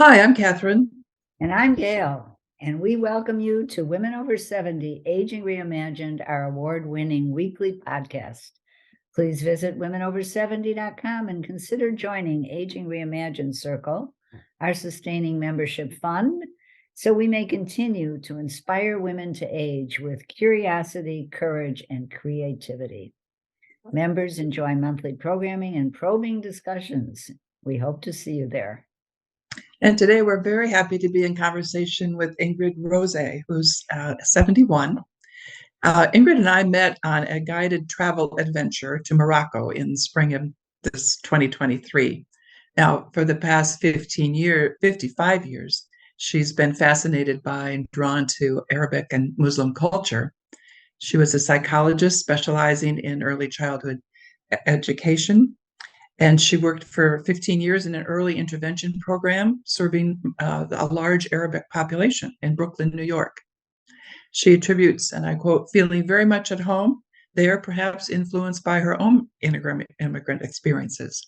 Hi, I'm Catherine. And I'm Gail, and we welcome you to Women Over 70 Aging Reimagined, our award-winning weekly podcast. Please visit womenover70.com and consider joining Aging Reimagined Circle, our sustaining membership fund, so we may continue to inspire women to age with curiosity, courage, and creativity. Members enjoy monthly programming and probing discussions. We hope to see you there. And today we're very happy to be in conversation with Ingrid Roze, who's 71. Ingrid and I met on a guided travel adventure to Morocco in spring of this 2023. Now, for the past 55 years, she's been fascinated by and drawn to Arabic and Muslim culture. She was a psychologist specializing in early childhood education. And she worked for 15 years in an early intervention program serving a large Arabic population in Brooklyn, New York. She attributes, and I quote, feeling very much at home there, perhaps influenced by her own immigrant experiences.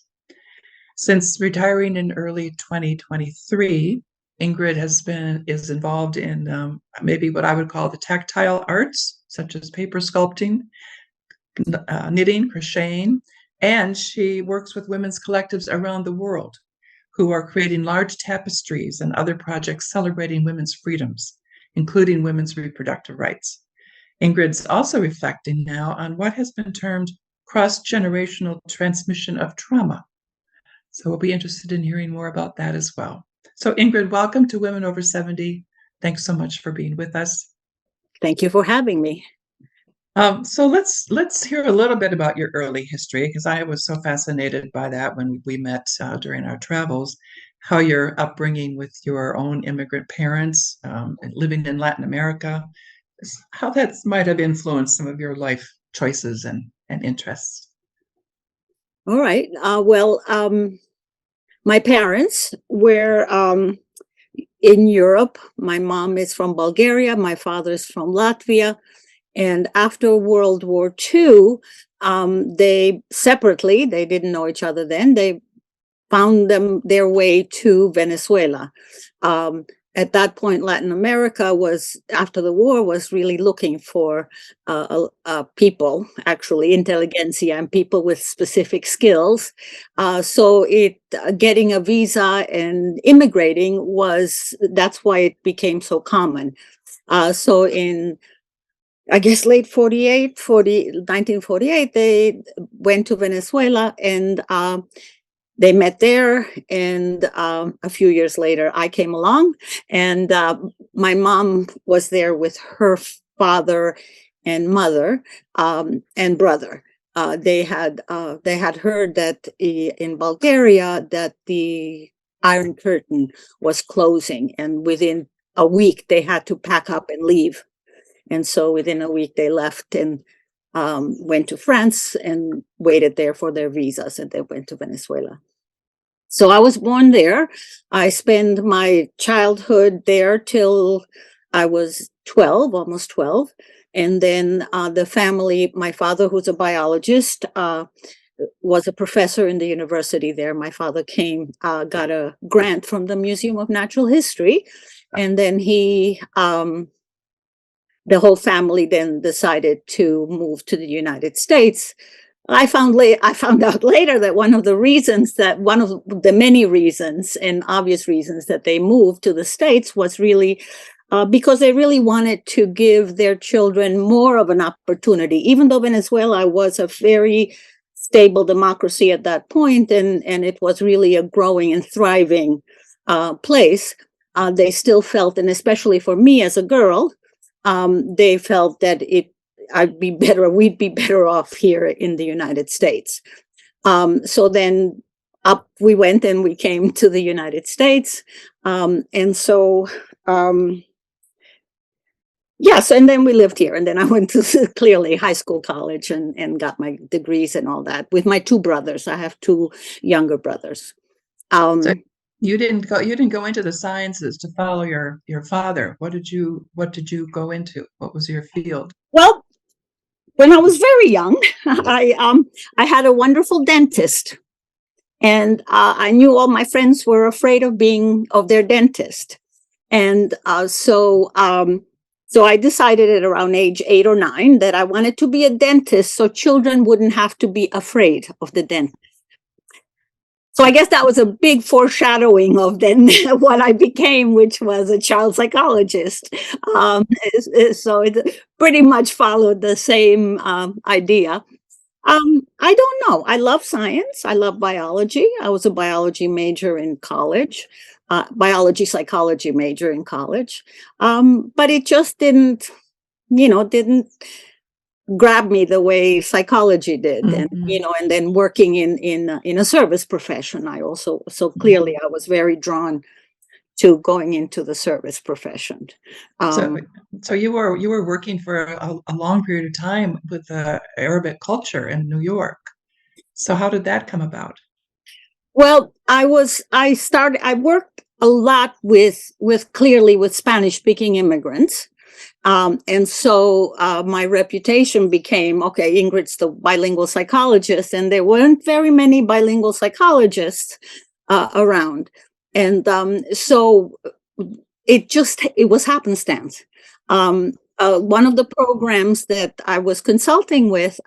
Since retiring in early 2023, Ingrid is involved in maybe what I would call the tactile arts, such as paper sculpting, knitting, crocheting, and she works with women's collectives around the world who are creating large tapestries and other projects celebrating women's freedoms, including women's reproductive rights. Ingrid's also reflecting now on what has been termed cross-generational transmission of trauma. So we'll be interested in hearing more about that as well. So Ingrid, welcome to Women Over 70. Thanks so much for being with us. Thank you for having me. So let's hear a little bit about your early history, because I was so fascinated by that when we met during our travels, how your upbringing with your own immigrant parents, living in Latin America, how that might have influenced some of your life choices and interests. All right. My parents were in Europe. My mom is from Bulgaria. My father is from Latvia. And after World War II, they didn't know each other then, they found their way to Venezuela. At that point, Latin America after the war, was really looking for people, actually, intelligentsia and people with specific skills. So getting a visa and immigrating that's why it became so common. So in I guess late 1948, they went to Venezuela and they met there. And a few years later, I came along, and my mom was there with her father and mother and brother. They had heard that in Bulgaria that the Iron Curtain was closing, and within a week they had to pack up and leave. And so within a week, they left and went to France and waited there for their visas, and they went to Venezuela. So I was born there. I spent my childhood there till I was 12, almost 12. And then the family, my father, who's a biologist, was a professor in the university there. My father got a grant from the Museum of Natural History. And then the whole family then decided to move to the United States. I found out later that one of the many reasons and obvious reasons that they moved to the States was really because they really wanted to give their children more of an opportunity, even though Venezuela was a very stable democracy at that point, and it was really a growing and thriving place. They still felt, and especially for me as a girl, they felt that we'd be better off here in the United States. So then up we went, and we came to the United States. Yes, and then we lived here, and then I went to clearly high school, college, and got my degrees and all that with my two brothers. I have two younger brothers. So you didn't go into the sciences to follow your father. What did you go into? What was your field? Well, when I was very young, I had a wonderful dentist, And I knew all my friends were afraid of their dentist. And so I decided at around age 8 or 9 that I wanted to be a dentist so children wouldn't have to be afraid of the dentist. So I guess that was a big foreshadowing of then what I became, which was a child psychologist. So it pretty much followed the same idea. I don't know. I love science. I love biology. I was a biology major in college, biology psychology major in college. But it just didn't grab me the way psychology did. And and then working in a service profession, so clearly I was very drawn to going into the service profession. So you were working for a long period of time with the Arabic culture in New York. So how did that come about? Well, I worked a lot with clearly with Spanish speaking immigrants. And so my reputation became, okay, Ingrid's the bilingual psychologist, and there weren't very many bilingual psychologists around. And so it was happenstance. One of the programs that I was consulting with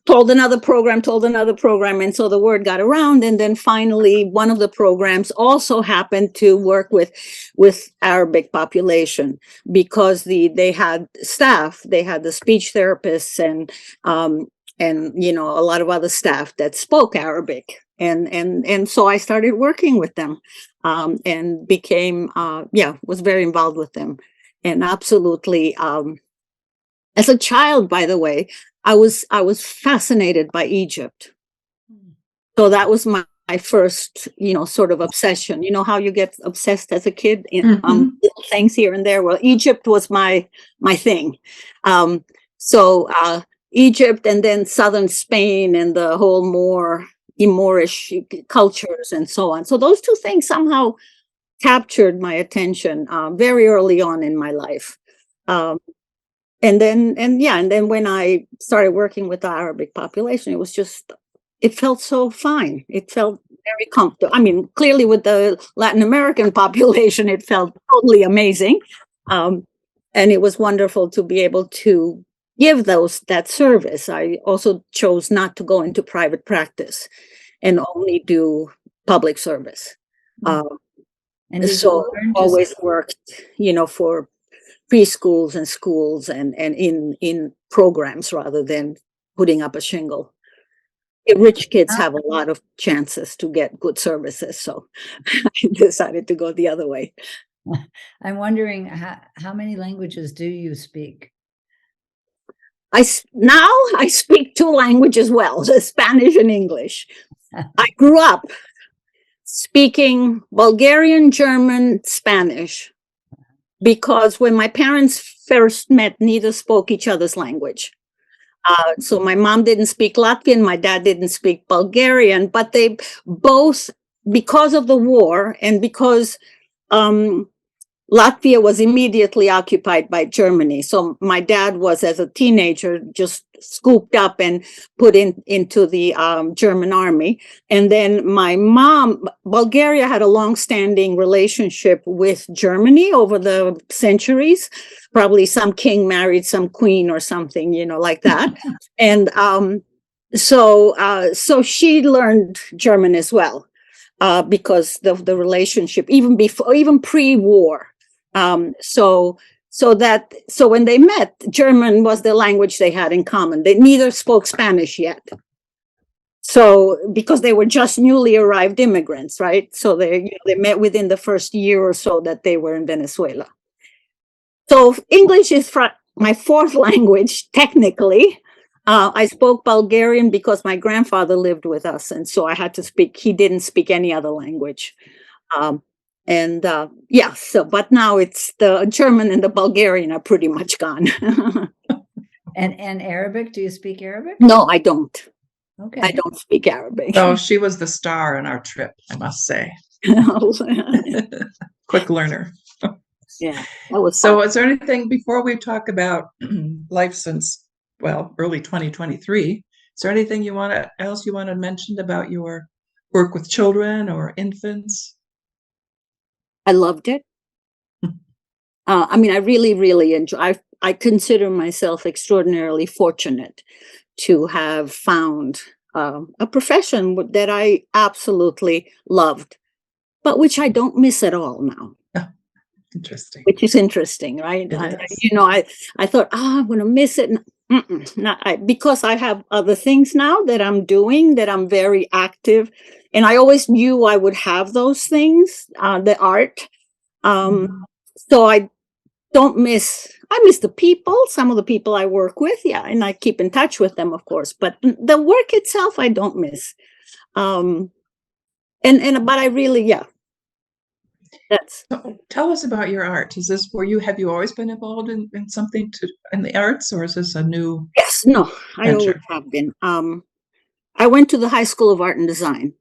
told another program. And so the word got around. And then finally, one of the programs also happened to work with Arabic population because they had staff, they had the speech therapists and a lot of other staff that spoke Arabic. And so I started working with them and became, was very involved with them. And absolutely, as a child, by the way, I was fascinated by Egypt. So that was my first, sort of obsession. You know how you get obsessed as a kid in little things here and there. Well, Egypt was my thing. So Egypt, and then southern Spain and the whole Moorish cultures and so on. So those two things somehow captured my attention very early on in my life. And then when I started working with the Arabic population, it felt so fine. It felt very comfortable. I mean, clearly with the Latin American population, it felt totally amazing. And it was wonderful to be able to give that service. I also chose not to go into private practice and only do public service. And so always worked, for preschools and schools and in programs rather than putting up a shingle. Rich kids have a lot of chances to get good services, so I decided to go the other way. I'm wondering how many languages do you speak? Now I speak 2 languages well, Spanish and English. I grew up speaking Bulgarian, German, Spanish, because when my parents first met, neither spoke each other's language. So my mom didn't speak Latvian, my dad didn't speak Bulgarian, but they both, because of the war and because Latvia was immediately occupied by Germany. So my dad was, as a teenager, just scooped up and put into the German army. And then my mom, Bulgaria had a long-standing relationship with Germany over the centuries. Probably some king married some queen or something, like that. And so she learned German as well, because the relationship, even pre-war. So when they met, German was the language they had in common. They neither spoke Spanish yet. So because they were just newly arrived immigrants, right? So they met within the first year or so that they were in Venezuela. So English is my 4th language, technically. I spoke Bulgarian because my grandfather lived with us, and so I had to speak. He didn't speak any other language. But now it's the German and the Bulgarian are pretty much gone. And Arabic? Do you speak Arabic? No, I don't. Okay. I don't speak Arabic. Oh, she was the star in our trip, I must say. Quick learner. Yeah. That was so fun. is there anything, before we talk about life since, early 2023, Is there anything else you want to mention about your work with children or infants? I loved it. I mean, I really, really enjoy. I consider myself extraordinarily fortunate to have found a profession that I absolutely loved, but which I don't miss at all now. Oh, interesting. Which is interesting, right? I thought, I'm going to miss it. Because I have other things now that I'm doing, that I'm very active, and I always knew I would have those things, the art. So I miss the people, some of the people I work with, and I keep in touch with them, of course, but the work itself, I don't miss. But I really, that's. So tell us about your art. Have you always been involved in something in the arts, or is this a new Yes, no, I always venture? have been. I went to the High School of Art and Design.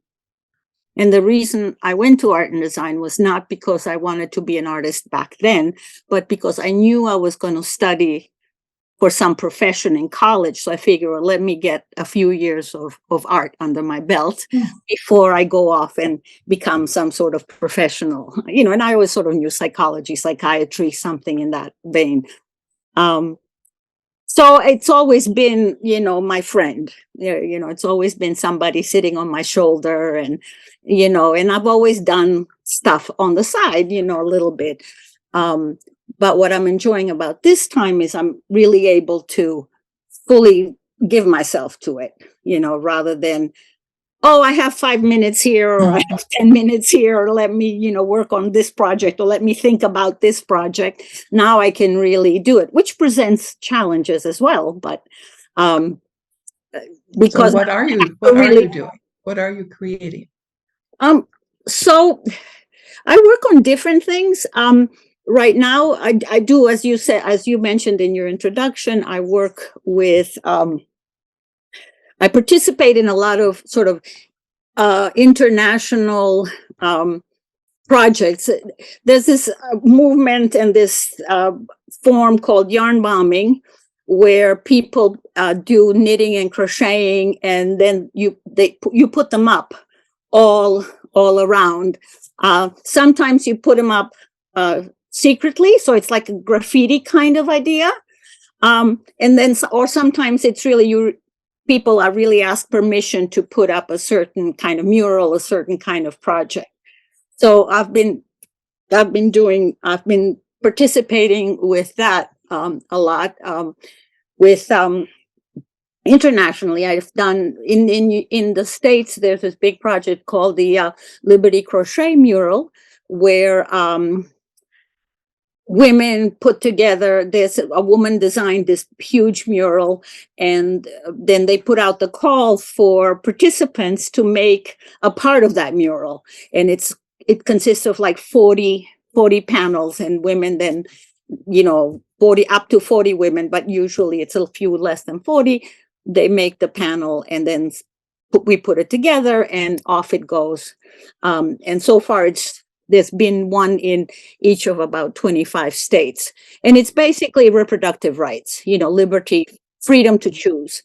And the reason I went to art and design was not because I wanted to be an artist back then, but because I knew I was going to study for some profession in college. So I figured, well, let me get a few years of art under my belt before I go off and become some sort of professional, and I always sort of knew psychology, psychiatry, something in that vein. So it's always been, my friend, it's always been somebody sitting on my shoulder and I've always done stuff on the side, a little bit. But what I'm enjoying about this time is I'm really able to fully give myself to it, rather than, I have 5 minutes here, or I have 10 minutes here, or let me, work on this project, or let me think about this project. Now I can really do it, which presents challenges as well. But because so what are you doing? What are you creating? So I work on different things. Right now, I do, as you said, as you mentioned in your introduction, I work with. I participate in a lot of sort of international projects. There's this movement and this form called yarn bombing, where people do knitting and crocheting, and then you put them up all around. Sometimes you put them up secretly, so it's like a graffiti kind of idea. And then, or sometimes it's really people are really asked permission to put up a certain kind of mural, a certain kind of project. So I've been participating with that a lot. With internationally, I've done in the States. There's this big project called the Liberty Crochet Mural, where women put together. There's a woman designed this huge mural, and then they put out the call for participants to make a part of that mural, and it consists of like 40 panels, and women then, 40 up to 40 women, but usually it's a few less than 40. They make the panel, and then we put it together, and off it goes. And so far, there's been one in each of about 25 states. And it's basically reproductive rights, liberty, freedom to choose,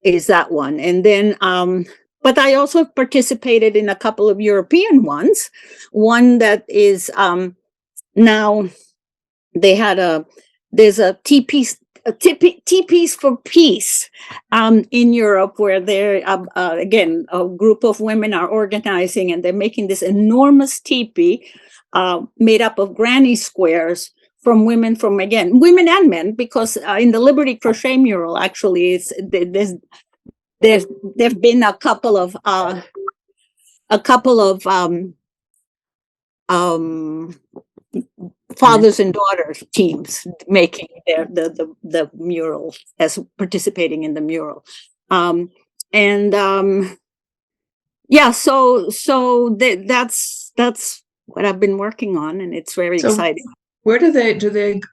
is that one. And then, but I also participated in a couple of European ones. One that is now there's a teepees for peace in Europe, where they're again, a group of women are organizing, and they're making this enormous teepee made up of granny squares from women and men, because in the Liberty Crochet Mural, actually, there've been a couple of fathers and daughters teams making the mural, as participating in the mural. That's what I've been working on, and it's very exciting. Where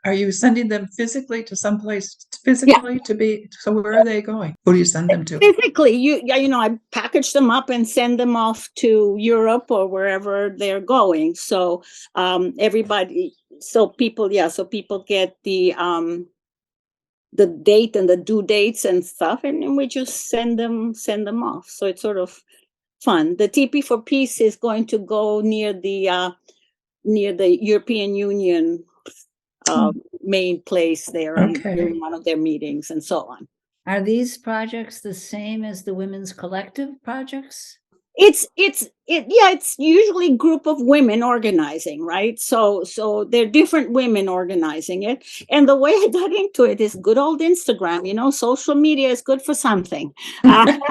are you sending them physically to someplace so where are they going? Who do you send them to? Physically, I package them up and send them off to Europe or wherever they're going. So people get the the date and the due dates and stuff, and we just send them off. So it's sort of fun. The TP for Peace is going to go near the European Union main place there, during one of their meetings and so on. Are these projects the same as the Women's Collective projects? It's usually a group of women organizing, right? So they're different women organizing it. And the way I got into it is good old Instagram. Social media is good for something. And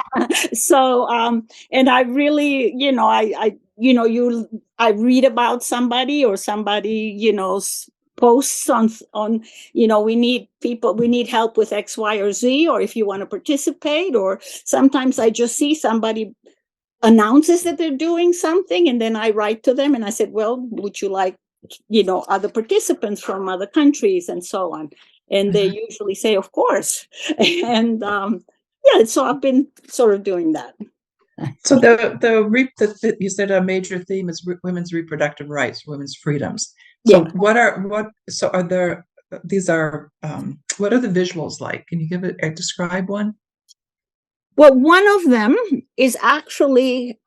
I really, I read about somebody, or somebody, posts on, we need help with X, Y, or Z, or if you want to participate. Or sometimes I just see somebody announces that they're doing something, and then I write to them and I said, well, would you like, other participants from other countries and so on? And they usually say, of course. And so I've been sort of doing that. So you said a major theme is women's reproductive rights, women's freedoms. So Yeah. what are the visuals like? Can you describe one? Well, one of them is actually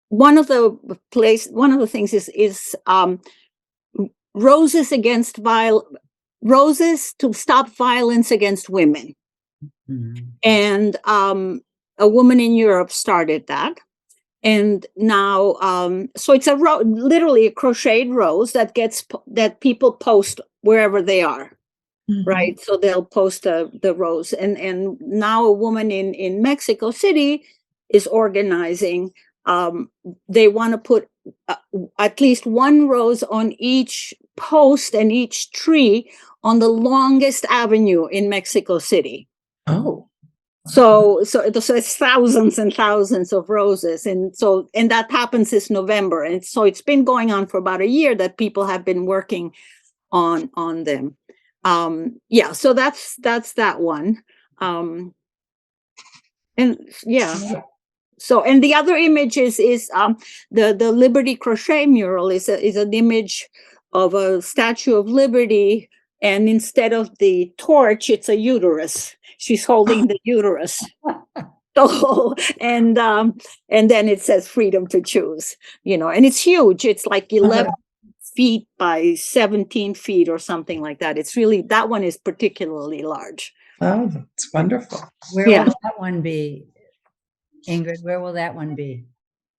one of the things is roses to stop violence against women. Mm-hmm. And a woman in Europe started that. And now, so it's literally a crocheted rose that people post wherever they are. Mm-hmm. Right. So they'll post the rose. And now a woman in Mexico City is organizing. They want to put at least one rose on each post and each tree on the longest avenue in Mexico City. Oh. So it's thousands and thousands of roses. And that happens this November. And so it's been going on for about a year that people have been working on them. So that's that one. And the other image is the Liberty Crochet mural is an image of a Statue of Liberty, and instead of the torch, it's a uterus. She's holding the uterus. So and then it says freedom to choose, and it's huge. It's like 11 feet by 17 feet or something like that. It's really, that one is particularly large. Oh, that's wonderful. Where will that one be, Ingrid? Where will that one be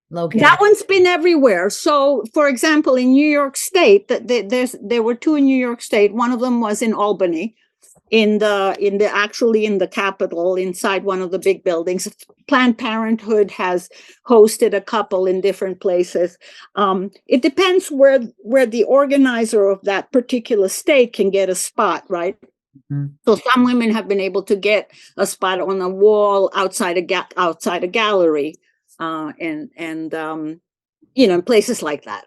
located? That one's been everywhere. So, for example, in New York State, there were two in New York State. One of them was in Albany, in the Capitol, inside one of the big buildings. Planned Parenthood has hosted a couple in different places. It depends where the organizer of that particular state can get a spot, right? Mm-hmm. So some women have been able to get a spot on a wall outside a gallery, and in places like that,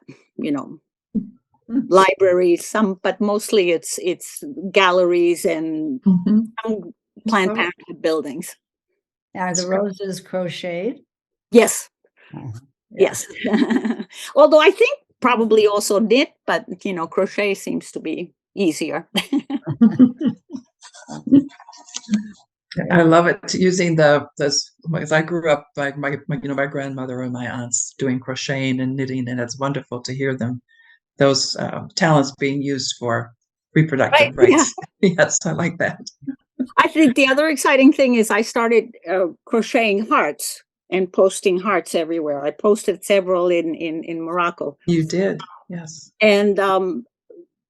libraries, but mostly it's galleries and some Planned Parenthood buildings. Are the roses crocheted? Yes. Yes. Although I think probably also knit, but crochet seems to be easier. I love it, using because I grew up by my grandmother and my aunts doing crocheting and knitting, and it's wonderful to hear those talents being used for reproductive rights. Yeah. Yes, I like that. I think the other exciting thing is I started crocheting hearts and posting hearts everywhere. I posted several in Morocco. You did, yes. And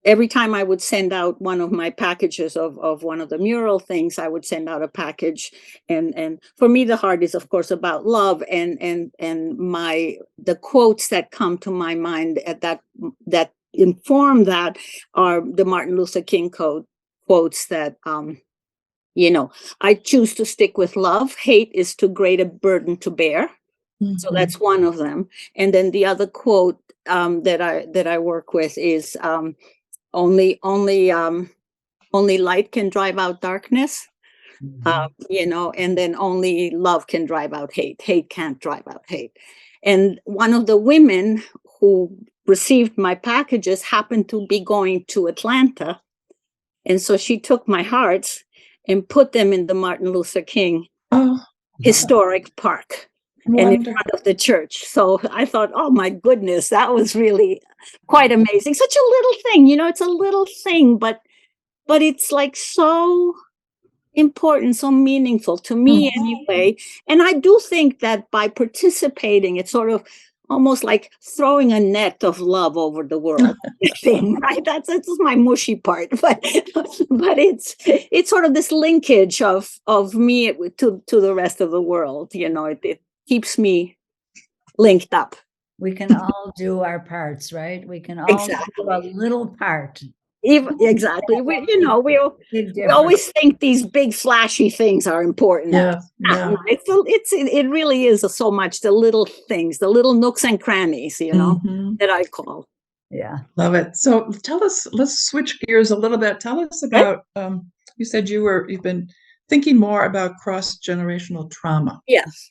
every time I would send out one of my packages of one of the mural things, I would send out a package. And for me, the heart is, of course, about love. And the quotes that come to my mind that inform that are the Martin Luther King quotes that, I choose to stick with love. Hate is too great a burden to bear. Mm-hmm. So that's one of them. And then the other quote that I work with is only light can drive out darkness. Mm-hmm. And then only love can drive out hate. Hate can't drive out hate. And one of the women who received my packages happened to be going to Atlanta. And so she took my hearts and put them in the Martin Luther King Oh, Historic Park and in front of the church. So I thought, oh my goodness, that was really quite amazing. Such a little thing, it's a little thing, but it's like so important, so meaningful to me anyway. And I do think that by participating, it's sort of almost like throwing a net of love over the world thing, right? That's my mushy part, but it's sort of this linkage of me to the rest of the world. It keeps me linked up. We can all do our parts, right? We can all do a little part. Exactly. We always think these big flashy things are important. Yeah. It really is so much the little things, the little nooks and crannies, that I call. Yeah. Love it. So let's switch gears a little bit. Tell us about, you said you've been thinking more about cross-generational trauma. Yes.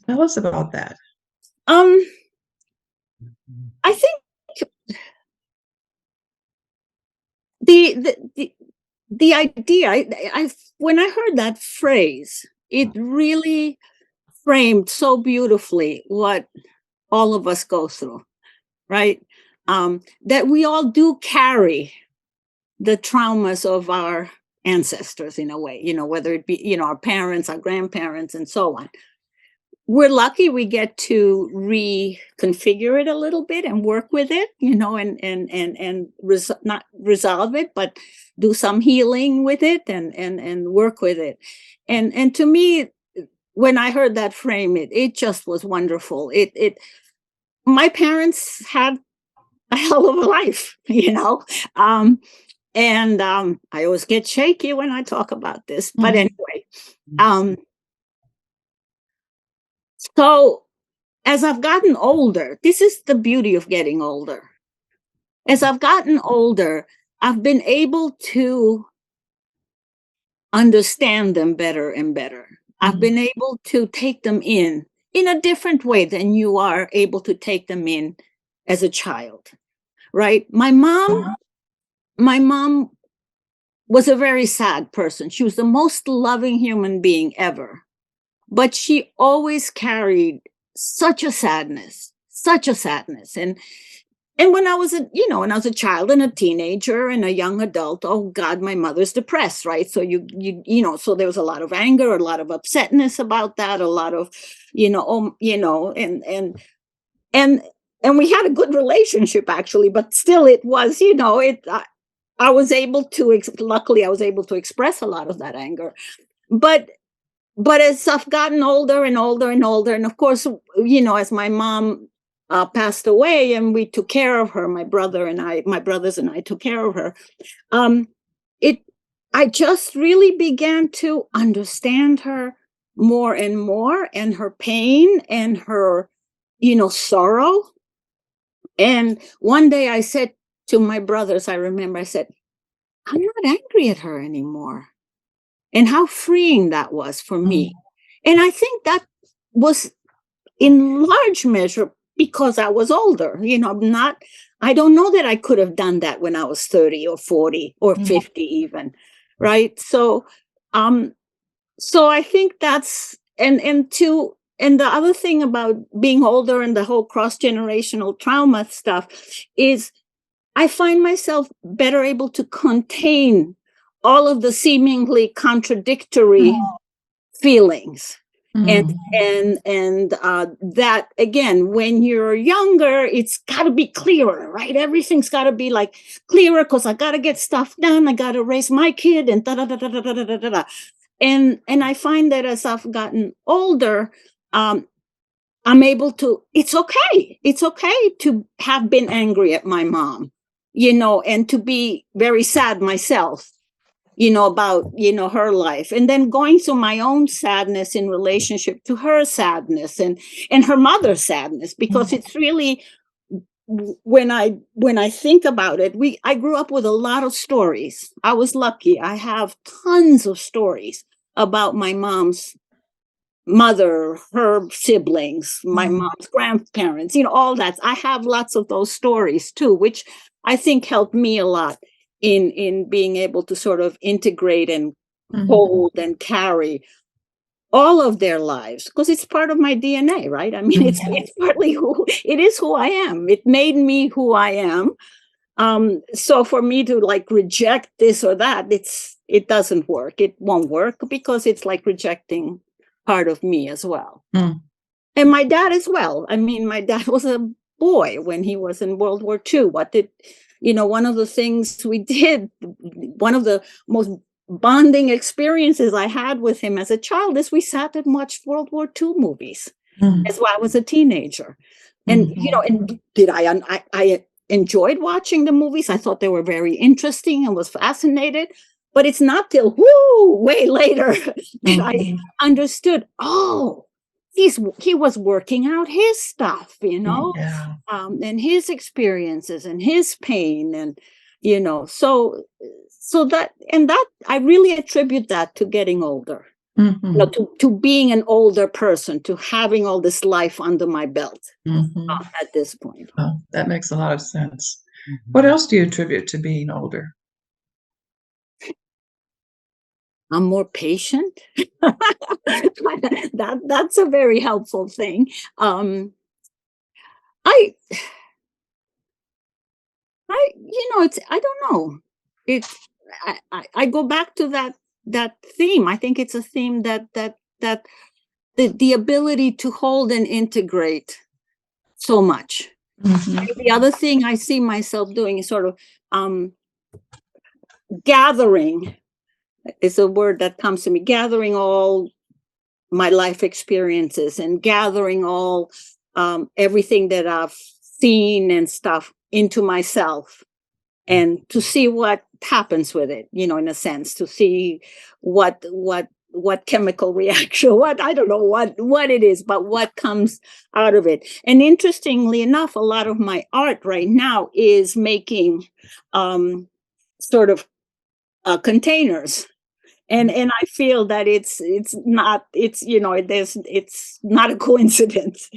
Tell us about that. I think the idea, when I heard that phrase, it really framed so beautifully what all of us go through, right? That we all do carry the traumas of our ancestors in a way, whether it be, our parents, our grandparents, and so on. We're lucky we get to reconfigure it a little bit and work with it, not resolve it, but do some healing with it and work with it. And to me, when I heard that frame, it just was wonderful. My parents had a hell of a life, and I always get shaky when I talk about this, but anyway, so as I've gotten older, this is the beauty of getting older. As I've gotten older, I've been able to understand them better and better. I've been able to take them in a different way than you are able to take them in as a child, right? My mom was a very sad person. She was the most loving human being ever. But she always carried such a sadness. And when I was a child and a teenager and a young adult, oh God, my mother's depressed, right? So so there was a lot of anger, a lot of upsetness about that, a lot of, and we had a good relationship actually, but still it was, I was able to, luckily I was able to express a lot of that anger. But as I've gotten older and older and older, and of course, as my mom passed away and we took care of her, my brothers and I took care of her, I just really began to understand her more and more, and her pain and her, sorrow. And one day I said to my brothers, I remember I said, I'm not angry at her anymore. And how freeing that was for me. And I think that was in large measure because I was older. I don't know that I could have done that when I was 30 or 40 or 50 even, right? So I think that's, and the other thing about being older and the whole cross-generational trauma stuff is I find myself better able to contain all of the seemingly contradictory feelings. And that, again, when you're younger, it's got to be clearer, right? Everything's got to be like clearer because I got to get stuff done. I got to raise my kid and da da da da da da da da. And I find that as I've gotten older, I'm able to, it's okay to have been angry at my mom, and to be very sad myself, about, her life, and then going through my own sadness in relationship to her sadness and her mother's sadness, because it's really, when I think about it, I grew up with a lot of stories. I was lucky. I have tons of stories about my mom's mother, her siblings, my mom's grandparents, all that. I have lots of those stories too, which I think helped me a lot in being able to sort of integrate and Mhm. hold and carry all of their lives, because it's part of my DNA, right? I mean, it's partly it is who I am. It made me who I am. So for me to like reject this or that, it doesn't work. It won't work because it's like rejecting part of me as well. Mm. And my dad as well. I mean, my dad was a boy when he was in World War II. One of the things we did, one of the most bonding experiences I had with him as a child is we sat and watched World War II movies Mm. as I was a teenager. And, and did I enjoyed watching the movies. I thought they were very interesting and was fascinated. But it's not till way later that I understood, he was working out his stuff, Yeah. and his experiences and his pain, and so that I really attribute that to getting older, to being an older person, to having all this life under my belt at this point. Oh, that makes a lot of sense. What else do you attribute to being older? I'm more patient. That's a very helpful thing. I I don't know. I go back to that theme. I think it's a theme that the ability to hold and integrate so much. The other thing I see myself doing is sort of gathering, is a word that comes to me, gathering all my life experiences and gathering all everything that I've seen and stuff into myself, and to see what happens with it, in a sense, to see what chemical reaction, I don't know what it is, but what comes out of it. And interestingly enough, a lot of my art right now is making sort of containers. And I feel that it's not a coincidence,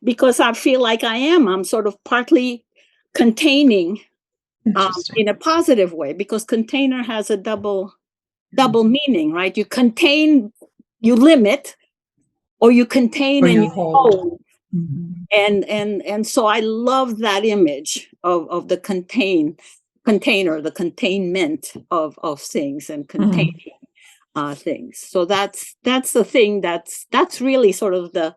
because I feel like I'm sort of partly containing, in a positive way, because container has a double meaning, right? You contain, you limit, or you contain and you hold. And so I love that image of the container, the containment of things, and containing things. So that's the thing that's really sort of the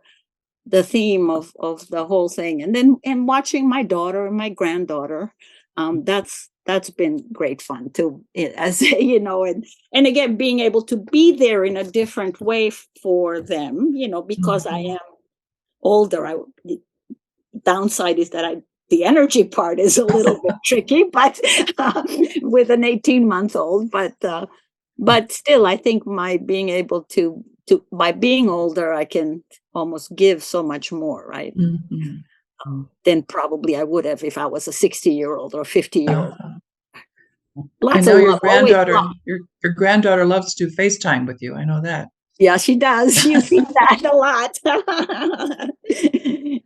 theme of the whole thing. And then watching my daughter and my granddaughter, that's been great fun too, as and again, being able to be there in a different way for them, because I am older. The downside is that the energy part is a little bit tricky, but with an 18-month-old, but still, I think my being able to by being older, I can almost give so much more, right? Than probably I would have if I was a 60-year-old or 50-year-old. I know your granddaughter. Your granddaughter loves to FaceTime with you. I know that. Yeah, she does. You see that a lot.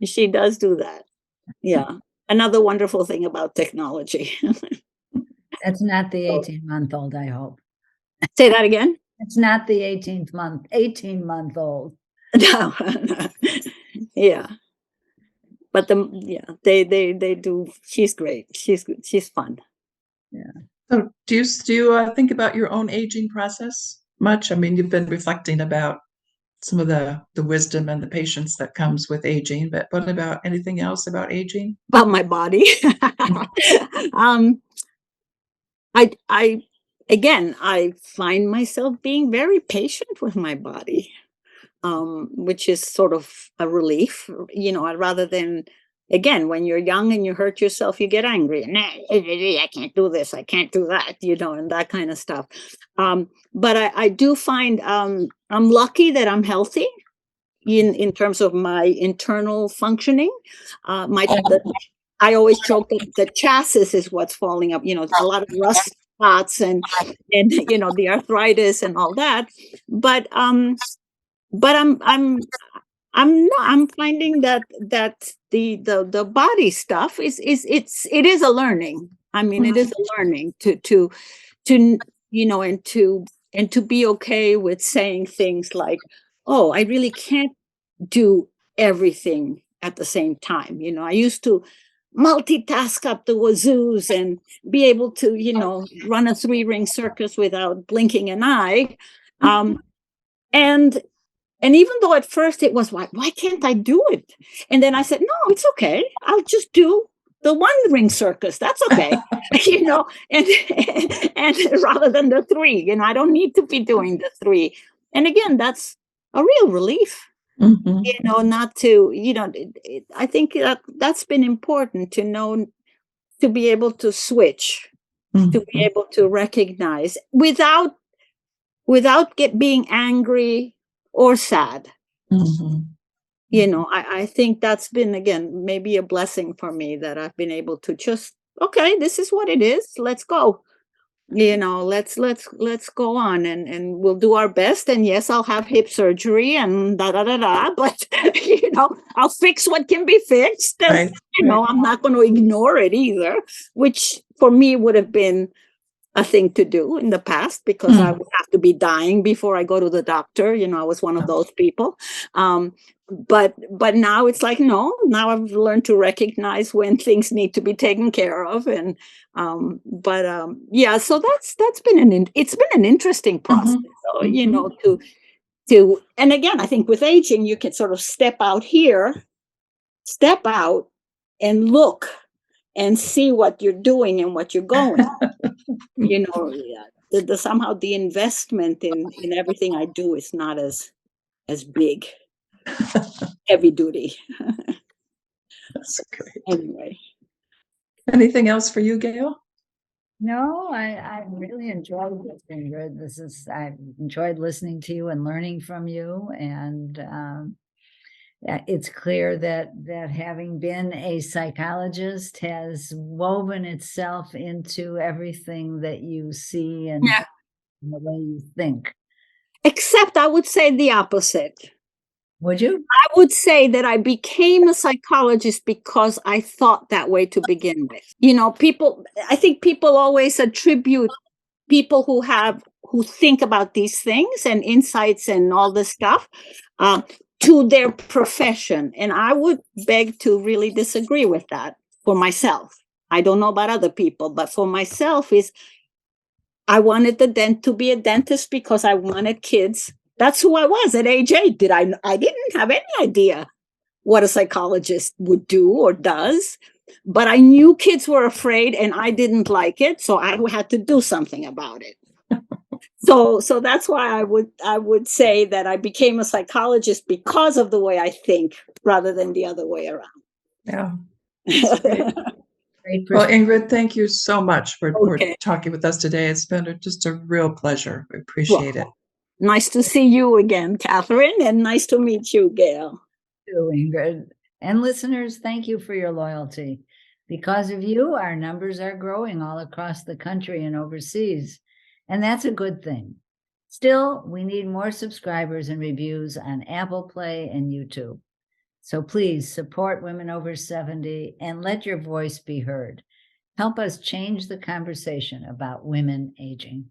She does do that. Yeah. Another wonderful thing about technology. That's not the 18-month-old, I hope. Say that again? It's not the 18-month-old. No. Yeah. But they do. She's great. She's fun. Yeah. So do you think about your own aging process much? I mean, you've been reflecting about some of the wisdom and the patience that comes with aging, but what about anything else about aging? About my body. I find myself being very patient with my body, which is sort of a relief, rather than, again, when you're young and you hurt yourself, you get angry and I can't do this, I can't do that, and that kind of stuff. But I do find I'm lucky that I'm healthy in terms of my internal functioning. I always joke that the chassis is what's falling up, a lot of rust spots and the arthritis and all that. But I'm finding that the body stuff it is a learning. I mean, it is a learning to you know, and to be okay with saying things like, oh, I really can't do everything at the same time. You know, I used to multitask up the wazoos and be able to, you know, run a 3-ring circus without blinking an eye. And even though at first it was like, why can't I do it? And then I said, no, it's okay. I'll just do the 1-ring circus. That's okay. You know, and rather than the 3, you know, I don't need to be doing the 3. And again, that's a real relief. Mhm. You know, not to, you know, I think that's been important to know, to be able to switch, to be Mhm. able to recognize without being angry or sad. Mhm. You know, I think that's been, again, maybe a blessing for me, that I've been able to just, okay, this is what it is. Let's go. You know, let's go on, and we'll do our best. And yes, I'll have hip surgery and da da da da, but you know, I'll fix what can be fixed. And Right. you know, I'm not going to ignore it either, which for me would have been a thing to do in the past, because I would have to be dying before I go to the doctor. You know, I was one of those people. But now it's like, no, now I've learned to recognize when things need to be taken care of. And yeah, so that's been it's been an interesting process. Mhm. So, you know, to and again, I think with aging, you can sort of step out and look and see what you're doing and what you're going. You know, yeah, somehow the investment in everything I do is not as big, heavy duty. That's great. Anyway, Anything else for you, Gail? No, I really enjoyed this, Ingrid. I enjoyed listening to you and learning from you. And it's clear that having been a psychologist has woven itself into everything that you see and yeah. the way you think. Except I would say the opposite. Would you? I would say that I became a psychologist because I thought that way to begin with. You know, I think people always attribute people who think about these things and insights and all this stuff to their profession. And I would beg to really disagree with that for myself. I don't know about other people, but for myself is, I wanted to be a dentist because I wanted kids. That's who I was at age 8. I didn't have any idea what a psychologist would do or does, but I knew kids were afraid and I didn't like it. So I had to do something about it. So that's why I would say that I became a psychologist because of the way I think rather than the other way around. Yeah. Great Well, Ingrid, thank you so much for Okay. talking with us today. It's been just a real pleasure. We appreciate it. Nice to see you again, Catherine, and nice to meet you, Gail. Ingrid. And listeners, thank you for your loyalty. Because of you, our numbers are growing all across the country and overseas, and that's a good thing. Still, we need more subscribers and reviews on Apple Play and YouTube. So please support Women Over 70 and let your voice be heard. Help us change the conversation about women aging.